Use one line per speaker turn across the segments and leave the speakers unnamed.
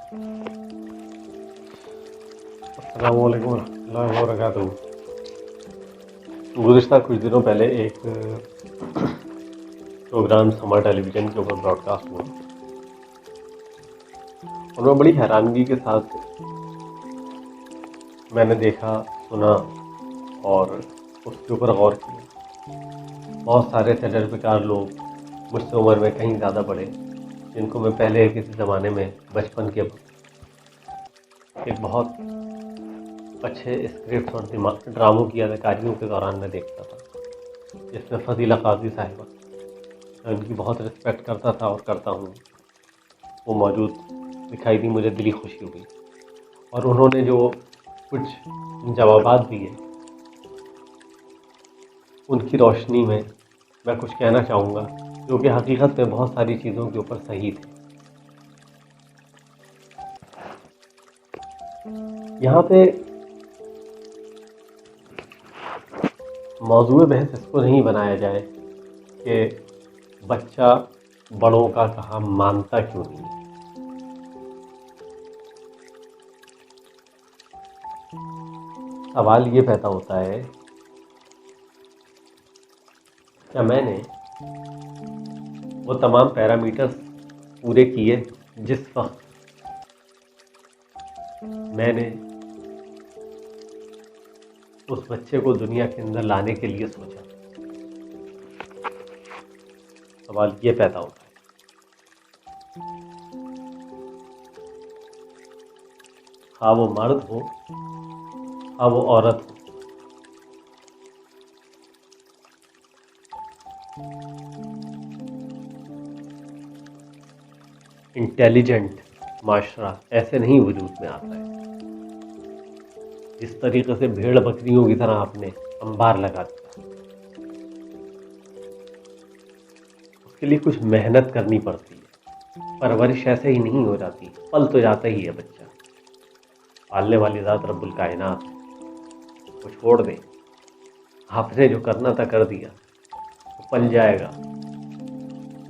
अस्सलामु अलैकुम वरहमतुल्लाहि वबरकातुहू। गुज़िश्ता कुछ दिनों पहले एक प्रोग्राम समर टेलीविज़न के ऊपर ब्रॉडकास्ट हुआ और मैं बड़ी हैरानगी के साथ मैंने देखा, सुना और उसके ऊपर गौर किया। बहुत सारे तजर्बेकार लोग, मुझसे उम्र में कहीं ज़्यादा बड़े, जिनको मैं पहले किसी ज़माने में बचपन के एक बहुत अच्छे स्क्रिप्ट और ड्रामों की अदाकारियों के दौरान मैं देखता था, जिसमें फ़ज़ीला काज़ी साहिबा, मैं उनकी बहुत रिस्पेक्ट करता था और करता हूँ, वो मौजूद दिखाई दी। मुझे दिली खुशी हुई और उन्होंने जो कुछ जवाबात दिए, उनकी रोशनी में मैं कुछ कहना चाहूँगा, जो कि हकीकत में बहुत सारी चीज़ों के ऊपर सही थे। यहाँ पे मौजूए बहस इसको नहीं बनाया जाए कि बच्चा बड़ों का कहा मानता क्यों नहीं है। सवाल ये पैदा होता है, क्या मैंने वो तमाम पैरामीटर्स पूरे किए जिस वक्त मैंने उस बच्चे को दुनिया के अंदर लाने के लिए सोचा। सवाल ये पैदा होता है। हाँ वो मर्द हो, हाँ वो औरत हो, इंटेलिजेंट माशरा ऐसे नहीं वजूद में आता है। जिस तरीके से भेड़ बकरियों की तरह आपने अंबार लगा दिया, उसके लिए कुछ मेहनत करनी पड़ती है। परवरिश ऐसे ही नहीं हो जाती, पल तो जाता ही है बच्चा। पालने वाली ज़ात रब्बुल कायनात है, वो छोड़ दे। आपने जो करना था कर दिया, वो पल जाएगा।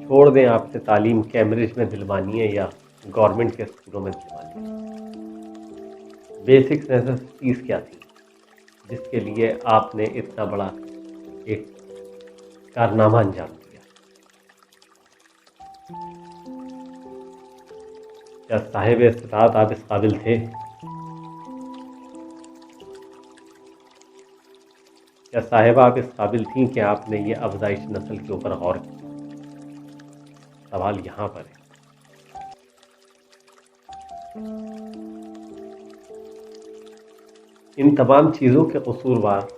छोड़ दें, आपसे तालीम कैम्ब्रिज में दिलवानी है या गवर्नमेंट के स्कूलों में दिलवानी है। बेसिक नेसेसिटीज़ क्या थी जिसके लिए आपने इतना बड़ा एक कारनामा अंजाम दिया? क्या साहिब इस्तात आप इस काबिल थे? क्या साहिबा आप इस काबिल थीं कि आपने ये अफजाइश नस्ल के ऊपर गौर किया? सवाल यहाँ पर है। इन तमाम चीज़ों के कसूरवार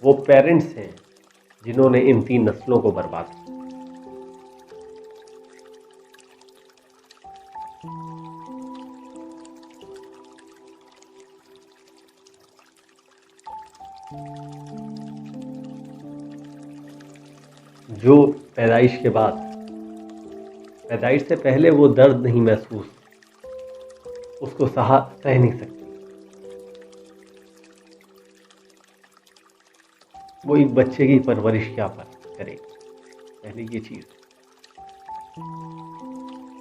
वो पेरेंट्स हैं जिन्होंने इन 3 नस्लों को बर्बाद किया। जो पैदाइश के बाद, पैदाइश से पहले वो दर्द नहीं महसूस, उसको सह नहीं सकती, वो एक बच्चे की परवरिश क्या करेगी? पहले ये चीज़,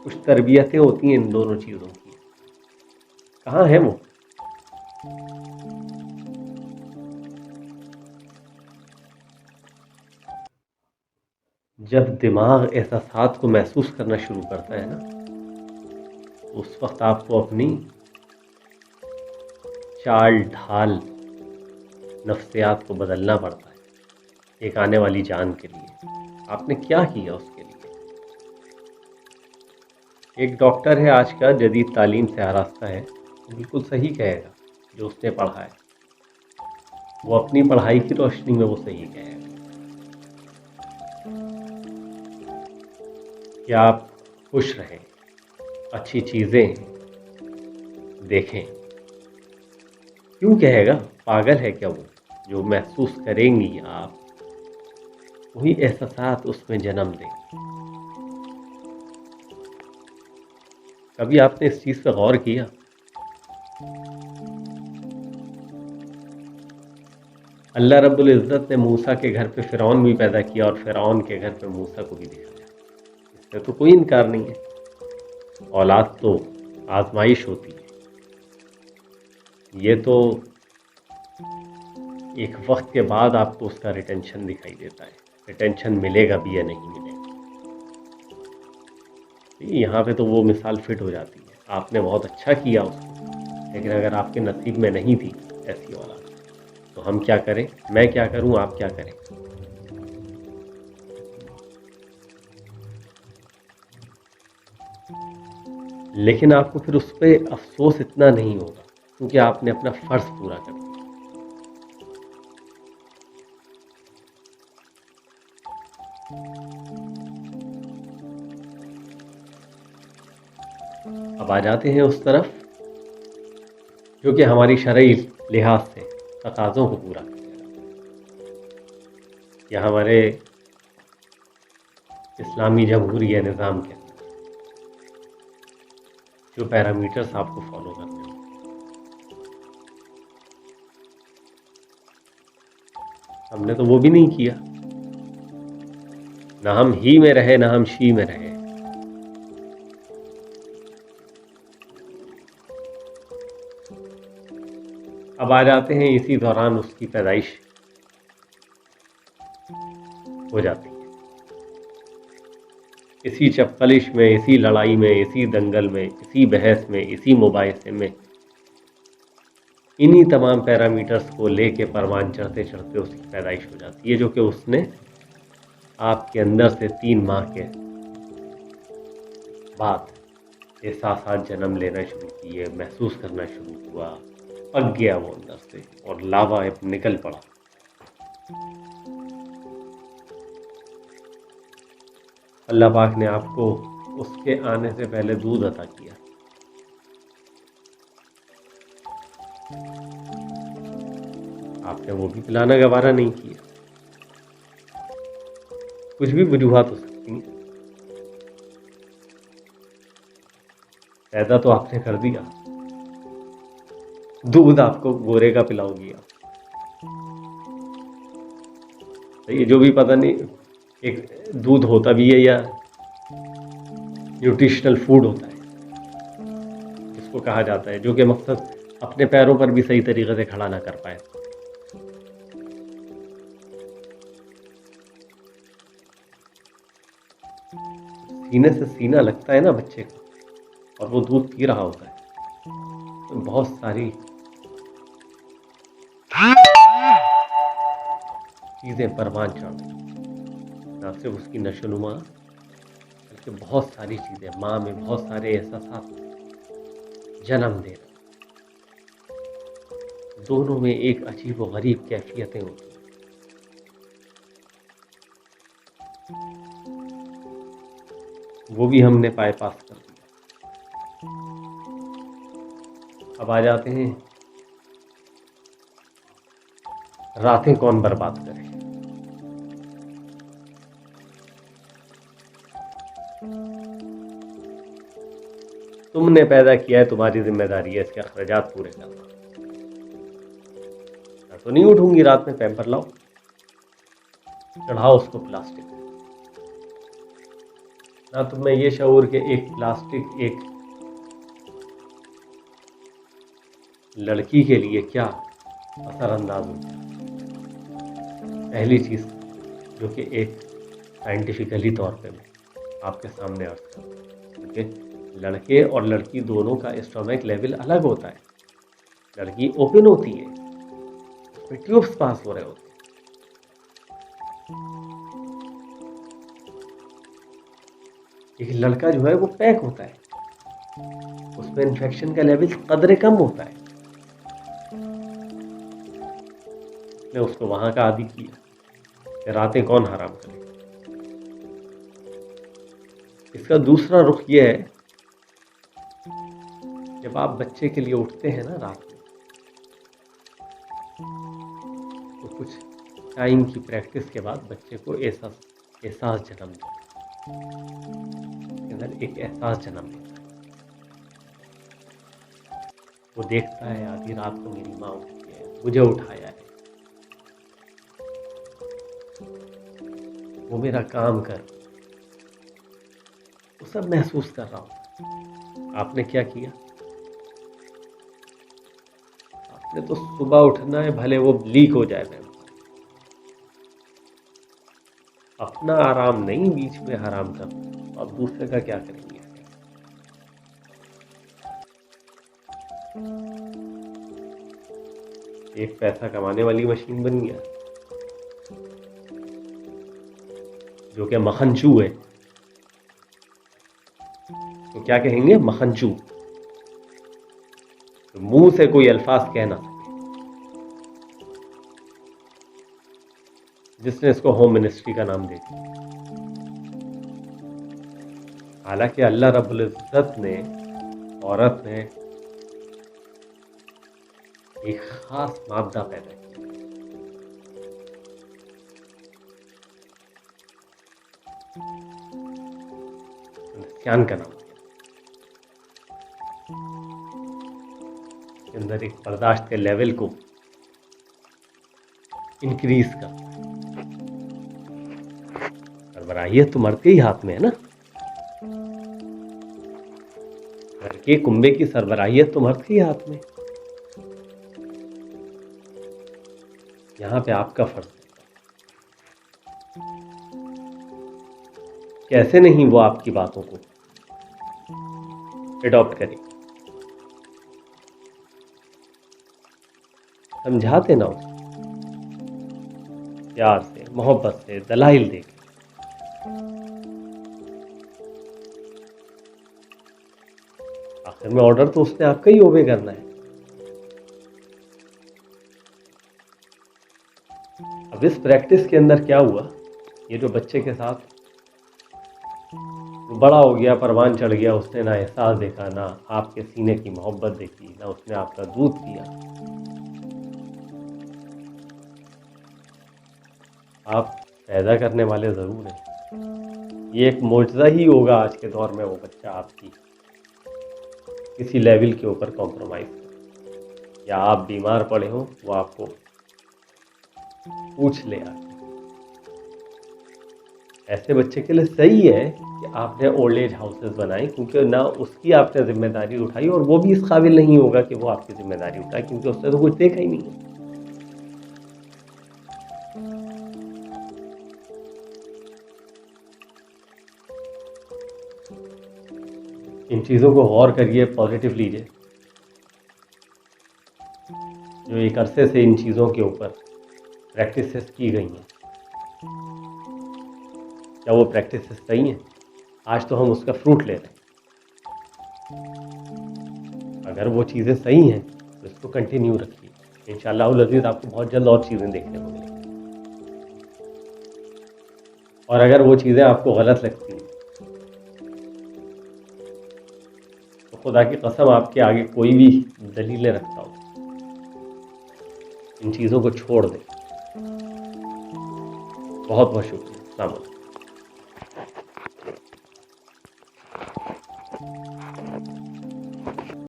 कुछ तरबियतें होती हैं इन दोनों चीज़ों की, कहाँ है वो? जब दिमाग एहसासात को महसूस करना शुरू करता है ना, तो उस वक्त आपको अपनी चाल ढाल नफ्सियात को बदलना पड़ता है एक आने वाली जान के लिए। आपने क्या किया उसके लिए? एक डॉक्टर है आज का, जदीद तालीम से आरास्ता है, वो बिल्कुल सही कहेगा जो उसने पढ़ा है, वो अपनी पढ़ाई की रोशनी में वो सही कहेगा कि आप खुश रहें, अच्छी चीज़ें देखें। क्यों कहेगा? पागल है क्या वो? जो महसूस करेंगी आप, वही एहसासात उसमें जन्म देंगे। कभी आपने इस चीज़ पर गौर किया? अल्लाह रब्बुल इज़्ज़त ने मूसा के घर पे फ़िरौन भी पैदा किया और फ़िरौन के घर पे मूसा को भी दिखाया। इससे तो कोई इनकार नहीं है। औलाद तो आजमाइश होती है। ये तो एक वक्त के बाद आपको उसका रिटेंशन दिखाई देता है, रिटेंशन मिलेगा भी या नहीं मिलेगा। यहाँ पे तो वो मिसाल फिट हो जाती है, आपने बहुत अच्छा किया उसको, लेकिन अगर आपके नसीब में नहीं थी ऐसी औलाद, तो हम क्या करें, मैं क्या करूं, आप क्या करें। लेकिन आपको फिर उस पर अफसोस इतना नहीं होगा, क्योंकि आपने अपना फर्ज पूरा कर दिया। अब आ जाते हैं उस तरफ जो कि हमारी शरई लिहाज से तकाज़ों को पूरा करेगा, या हमारे इस्लामी जमहूरिया निज़ाम के जो पैरामीटर्स आपको फॉलो करने होंगे। हमने तो वो भी नहीं किया, ना हम ही में रहे ना हम शी में रहे। अब आ जाते हैं, इसी दौरान उसकी पैदाइश हो जाती है, इसी चपकलिश में, इसी लड़ाई में, इसी दंगल में, इसी बहस में, इसी मुबाहिसे में, इन्हीं तमाम पैरामीटर्स को लेके परवान चढ़ते चढ़ते उसकी पैदाइश हो जाती है, जो कि उसने आपके अंदर से 3 माह के बाद एहसासात जन्म लेना शुरू किए, महसूस करना शुरू हुआ, पक गया वो अंदर से और लावा निकल पड़ा। अल्लाह पाक ने आपको उसके आने से पहले दूध अता किया, आपने वो भी पिलाना गवारा नहीं किया। कुछ भी वजूहात हो सकती हैं, पैदा तो आपने कर दिया, दूध आपको गोरे का पिलाओगी आप, ये जो भी पता नहीं एक दूध होता भी है या न्यूट्रिशनल फूड होता है जिसको कहा जाता है, जो कि मकसद अपने पैरों पर भी सही तरीके से खड़ा ना कर पाए। सीने से सीना लगता है ना बच्चे को, और वो दूध पी रहा होता है, तो बहुत सारी चीज़ें परवान चढ़, ना सिर्फ उसकी नशोनुमा, बल्कि बहुत सारी चीज़ें माँ में बहुत सारे एहसास जन्म दे रहे, दोनों में एक अजीब व गरीब कैफियतें होती हैं। वो भी हमने बाईपास कर दिया। अब आ जाते हैं, रातें कौन बर्बाद करे। तुमने पैदा किया है, तुम्हारी जिम्मेदारी है इसके अखराजात पूरे करना। मैं तो नहीं उठूंगी रात में, पैम्पर लाओ, चढ़ाओ उसको प्लास्टिक, ना तुम्हें ये शऊर के एक प्लास्टिक एक लड़की के लिए क्या असरअंदाज होता है। पहली चीज़ जो कि एक साइंटिफिकली तौर पे मैं आपके सामने अर्ज करूँ, क्योंकि लड़के और लड़की दोनों का स्टोमक लेवल अलग होता है। लड़की ओपन होती है, उसमें ट्यूब्स पास हो रहे होते हैं, एक लड़का जो है वो पैक होता है, उसमें इन्फेक्शन का लेवल कदरे कम होता है। ने उसको वहां का आदी किया कि रातें कौन हराम करे। इसका दूसरा रुख यह है, जब आप बच्चे के लिए उठते हैं ना रात में, तो कुछ टाइम की प्रैक्टिस के बाद बच्चे को एहसास जन्म देता है, एक एहसास जन्म देता है। वो देखता है आधी रात को मेरी माँ उठी है, मुझे उठाया है, वो मेरा काम कर, वो सब महसूस कर रहा होता है। आपने क्या किया? आपने तो सुबह उठना है, भले वो लीक हो जाए मैम। अपना आराम नहीं, बीच में हराम करना। अब दूसरे का क्या करेंगे? एक पैसा कमाने वाली मशीन बन गया, जो कि मखनचू है। तो क्या कहेंगे? मखनचू। तो मुंह से कोई अल्फाज कह ना सके। जिसने इसको होम मिनिस्ट्री का नाम दे दिया। हालांकि अल्लाह रब्बुल इज्जत ने औरत में एक खास मादा पैदा किया, निस्यान का नाम दिया। इसके अंदर एक बर्दाश्त के लेवल को इंक्रीज कर। सरबराहियत तो मर्द के ही हाथ में है ना। घर के कुंबे की सरबराहियत तो मर्द के ही हाथ में। यहां पे आपका फर्ज है। कैसे नहीं वो आपकी बातों को एडॉप्ट करे। समझाते ना उसको प्यार से, मोहब्बत से, दलाइल दे। आखिर में ऑर्डर तो उसने आपका ही ओबे करना है। अब इस प्रैक्टिस के अंदर क्या हुआ, ये जो बच्चे के साथ बड़ा हो गया, परवान चढ़ गया, उसने ना एहसास देखा, ना आपके सीने की मोहब्बत देखी, ना उसने आपका दूध पिया। आप पैदा करने वाले ज़रूर हैं। ये एक मोजज़ा ही होगा आज के दौर में, वो बच्चा आपकी किसी लेवल के ऊपर कॉम्प्रोमाइज़ करे, या आप बीमार पड़े हो वो आपको पूछ ले आके। ऐसे बच्चे के लिए सही है कि आपने ओल्ड एज हाउसेस बनाए, क्योंकि ना उसकी आपने जिम्मेदारी उठाई, और वो भी इस काबिल नहीं होगा कि वो आपकी जिम्मेदारी उठाए, क्योंकि उसने तो कुछ देखा ही नहीं है। इन चीज़ों को गौर करिए, पॉजिटिव लीजिए। जो एक अरसे से इन चीज़ों के ऊपर प्रैक्टिसेस की गई हैं, क्या वो प्रैक्टिसेस सही हैं? आज तो हम उसका फ्रूट ले रहे हैं। अगर वो चीज़ें सही हैं तो इसको कंटिन्यू रखिए। इंशाअल्लाह अज़ीज़ आपको बहुत जल्द और चीज़ें देखने को मिलेंगी। और अगर वो चीज़ें आपको गलत लगती हैं तो खुदा की कसम आपके आगे कोई भी दलीलें रखता हो, इन चीज़ों को छोड़ दें। बहुत बहुत शुक्रिया। अस्सलाम वालेकुम।